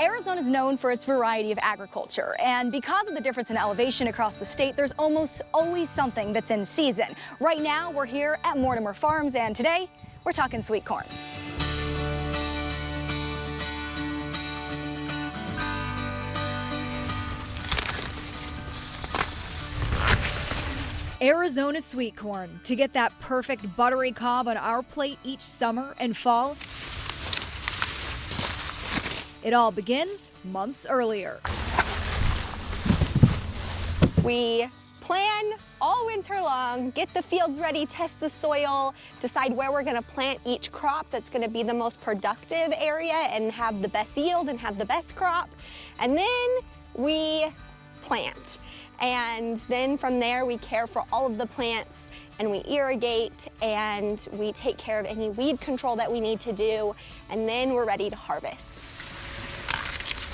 Arizona is known for its variety of agriculture, and because of the difference in elevation across the state, there's almost always something that's in season. Right now, we're here at Mortimer Farms, and today, we're talking sweet corn. Arizona sweet corn. To get that perfect buttery cob on our plate each summer and fall, it all begins months earlier. We plan all winter long, get the fields ready, test the soil, decide where we're gonna plant each crop that's gonna be the most productive area and have the best yield and have the best crop. And then we plant. And then from there, we care for all of the plants and we irrigate and we take care of any weed control that we need to do. And then we're ready to harvest.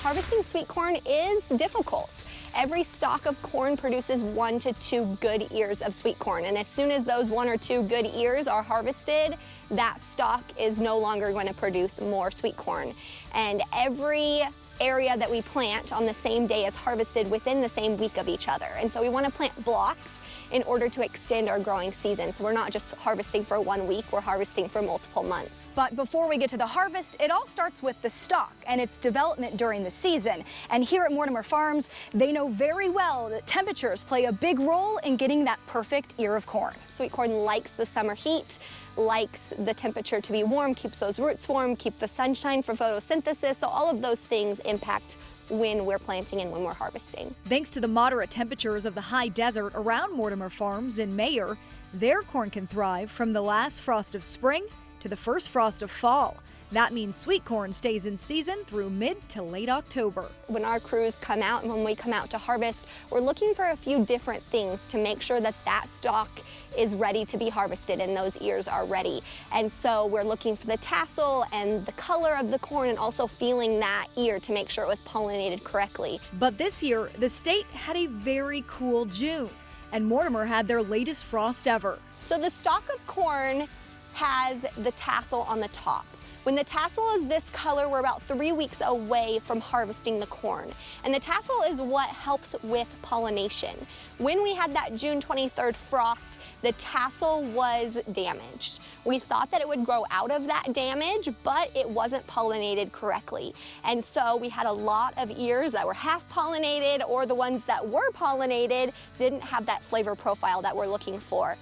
Harvesting sweet corn is difficult. Every stalk of corn produces 1 to 2 good ears of sweet corn. And as soon as those 1 or 2 good ears are harvested, that stalk is no longer going to produce more sweet corn. And every area that we plant on the same day is harvested within the same week of each other. And so we want to plant blocks in order to extend our growing season. So we're not just harvesting for 1 week, we're harvesting for multiple months. But before we get to the harvest, it all starts with the stalk and its development during the season. And here at Mortimer Farms, they know very well that temperatures play a big role in getting that perfect ear of corn. Sweet corn likes the summer heat, likes the temperature to be warm, keeps those roots warm, keep the sunshine for photosynthesis. So all of those things impact when we're planting and when we're harvesting. Thanks to the moderate temperatures of the high desert around Mortimer Farms in Mayer, their corn can thrive from the last frost of spring to the first frost of fall. That means sweet corn stays in season through mid to late October. When our crews come out and when we come out to harvest, we're looking for a few different things to make sure that that stalk is ready to be harvested and those ears are ready. And so we're looking for the tassel and the color of the corn and also feeling that ear to make sure it was pollinated correctly. But this year, the state had a very cool June, and Mortimer had their latest frost ever. So the stalk of corn has the tassel on the top. When the tassel is this color, we're about 3 weeks away from harvesting the corn. And the tassel is what helps with pollination. When we had that June 23rd frost, the tassel was damaged. We thought that it would grow out of that damage, but it wasn't pollinated correctly. And so we had a lot of ears that were half pollinated, or the ones that were pollinated didn't have that flavor profile that we're looking for.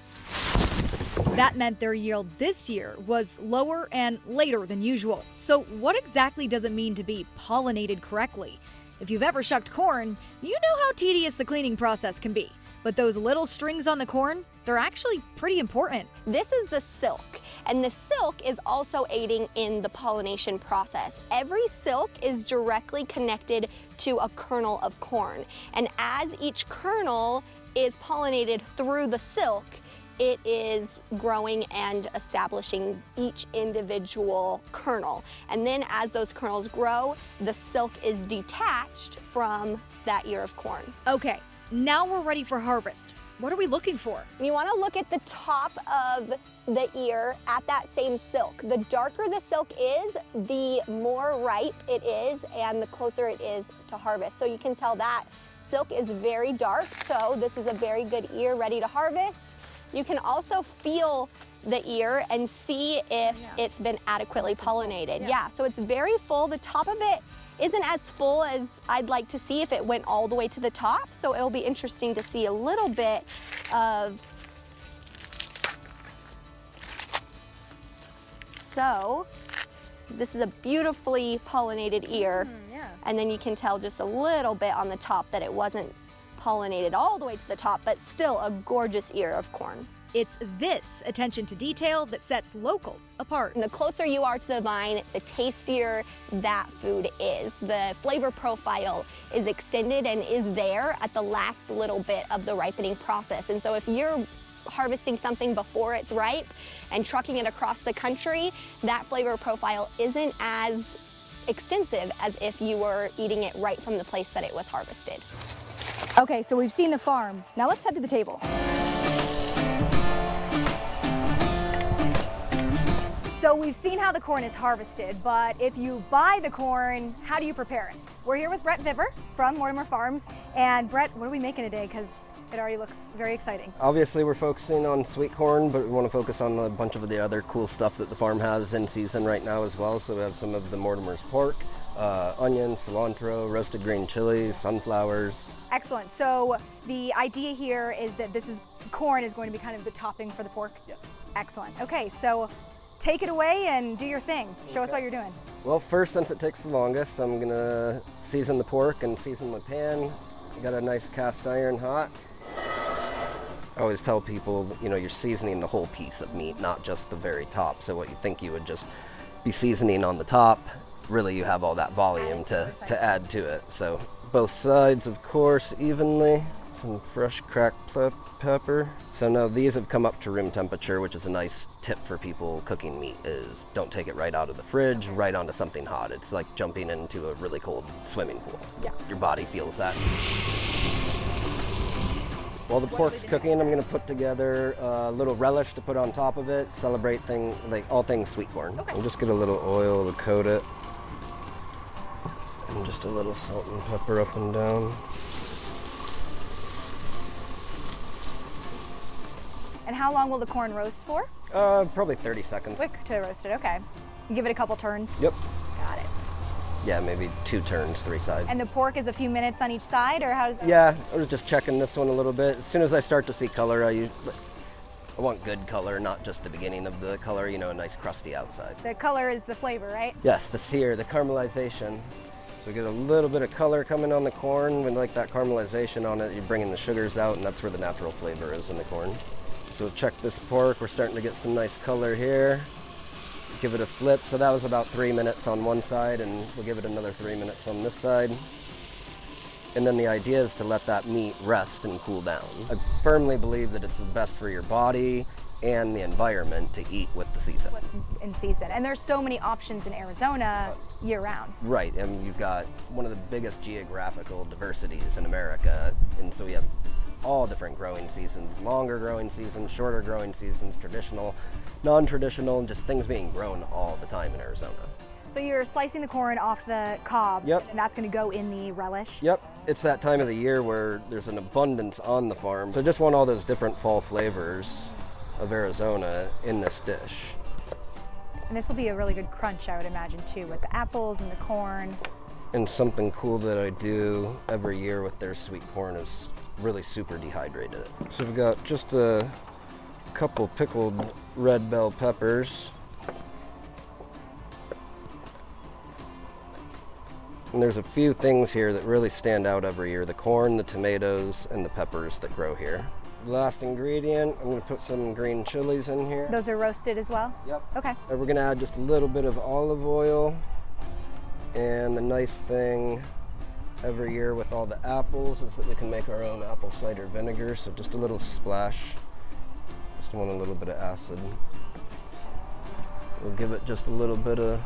That meant their yield this year was lower and later than usual. So what exactly does it mean to be pollinated correctly? If you've ever shucked corn, you know how tedious the cleaning process can be. But those little strings on the corn, they're actually pretty important. This is the silk, and the silk is also aiding in the pollination process. Every silk is directly connected to a kernel of corn. And as each kernel is pollinated through the silk, it is growing and establishing each individual kernel. And then as those kernels grow, the silk is detached from that ear of corn. Okay, now we're ready for harvest. What are we looking for? You want to look at the top of the ear at that same silk. The darker the silk is, the more ripe it is and the closer it is to harvest. So you can tell that silk is very dark, so this is a very good ear ready to harvest. You can also feel the ear and see if it's been adequately pollinated. Yeah, so it's very full. The top of it isn't as full as I'd like to see if it went all the way to the top. So it'll be interesting to see a little bit of. So this is a beautifully pollinated ear. And then you can tell just a little bit on the top that it wasn't pollinated all the way to the top, but still a gorgeous ear of corn. It's this attention to detail that sets local apart. And the closer you are to the vine, the tastier that food is. The flavor profile is extended and is there at the last little bit of the ripening process. And so if you're harvesting something before it's ripe and trucking it across the country, that flavor profile isn't as extensive as if you were eating it right from the place that it was harvested. Okay, so we've seen the farm. Now let's head to the table. So we've seen how the corn is harvested, but if you buy the corn, how do you prepare it? We're here with Brett Vibber from Mortimer Farms. And Brett, what are we making today? Because it already looks very exciting. Obviously we're focusing on sweet corn, but we want to focus on a bunch of the other cool stuff that the farm has in season right now as well. So we have some of the Mortimer's pork, onions, cilantro, roasted green chilies, sunflowers. Excellent. So the idea here is that corn is going to be kind of the topping for the pork? Yes. Excellent. Okay, so take it away and do your thing. Show us what you're doing. Well, first, since it takes the longest, I'm gonna season the pork and season my pan. Got a nice cast iron hot. I always tell people, you're seasoning the whole piece of meat, not just the very top. So what you think you would just be seasoning on the top, really you have all that volume to add to it. So both sides, of course, evenly. Some fresh cracked pepper. So now these have come up to room temperature, which is a nice tip for people cooking meat, is don't take it right out of the fridge, right onto something hot. It's like jumping into a really cold swimming pool. Yeah. Your body feels that. While the pork's cooking, I'm gonna put together a little relish to put on top of it, celebrate all things sweet corn. Okay. I'll just get a little oil to coat it. And just a little salt and pepper up and down. And how long will the corn roast for? Probably 30 seconds. Quick to roast it, okay. Give it a couple turns? Yep. Got it. Yeah, maybe 2 turns, 3 sides. And the pork is a few minutes on each side, or how does that? Yeah, I was just checking this one a little bit. As soon as I start to see color, I want good color, not just the beginning of the color, a nice crusty outside. The color is the flavor, right? Yes, the sear, the caramelization. So we get a little bit of color coming on the corn. When like that caramelization on it, you're bringing the sugars out, and that's where the natural flavor is in the corn. So check this pork, we're starting to get some nice color here. Give it a flip, so that was about 3 minutes on one side, and we'll give it another 3 minutes on this side. And then the idea is to let that meat rest and cool down. I firmly believe that it's the best for your body and the environment to eat with the season. What's in season. And there's so many options in Arizona year round. Right, I mean, you've got one of the biggest geographical diversities in America, and so we have all different growing seasons, longer growing seasons, shorter growing seasons, traditional, non-traditional, just things being grown all the time in Arizona. So you're slicing the corn off the cob, Yep. and that's going to go in the relish? Yep, it's that time of the year where there's an abundance on the farm. So I just want all those different fall flavors of Arizona in this dish. And this will be a really good crunch, I would imagine, too, with the apples and the corn. And something cool that I do every year with their sweet corn is really super dehydrate it. So we've got just a couple pickled red bell peppers. And there's a few things here that really stand out every year: the corn, the tomatoes, and the peppers that grow here. Last ingredient, I'm going to put some green chilies in here. Those are roasted as well? Yep. Okay. And we're going to add just a little bit of olive oil. And the nice thing every year with all the apples is that we can make our own apple cider vinegar, so just a little splash. Just want a little bit of acid. We'll give it just a little bit of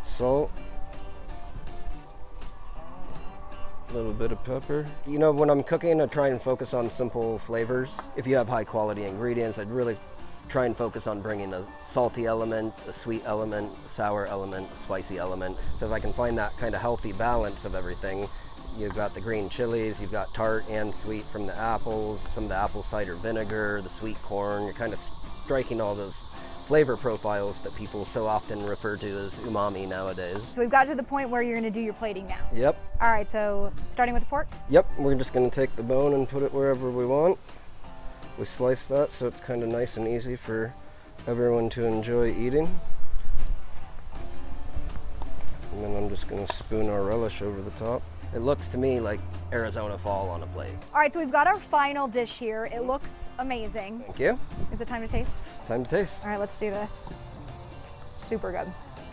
salt. A little bit of pepper. When I'm cooking, I try and focus on simple flavors. If you have high quality ingredients, I'd really try and focus on bringing a salty element, a sweet element, a sour element, a spicy element. So if I can find that kind of healthy balance of everything, you've got the green chilies, you've got tart and sweet from the apples, some of the apple cider vinegar, the sweet corn. You're kind of striking all those flavor profiles that people so often refer to as umami nowadays. So we've got to the point where you're going to do your plating now. Yep. All right, so starting with the pork? Yep, we're just going to take the bone and put it wherever we want. We slice that so it's kind of nice and easy for everyone to enjoy eating. And then I'm just going to spoon our relish over the top. It looks to me like Arizona fall on a plate. All right, so we've got our final dish here. It looks amazing. Thank you. Is it time to taste? Time to taste. All right, let's do this. Super good.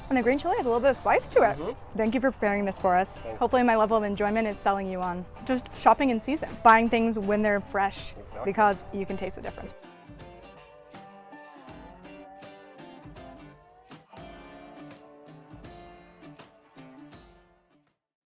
And the green chili has a little bit of spice to it. Thank you for preparing this for us. Hopefully my level of enjoyment is selling you on just shopping in season, buying things when they're fresh, because you can taste the difference.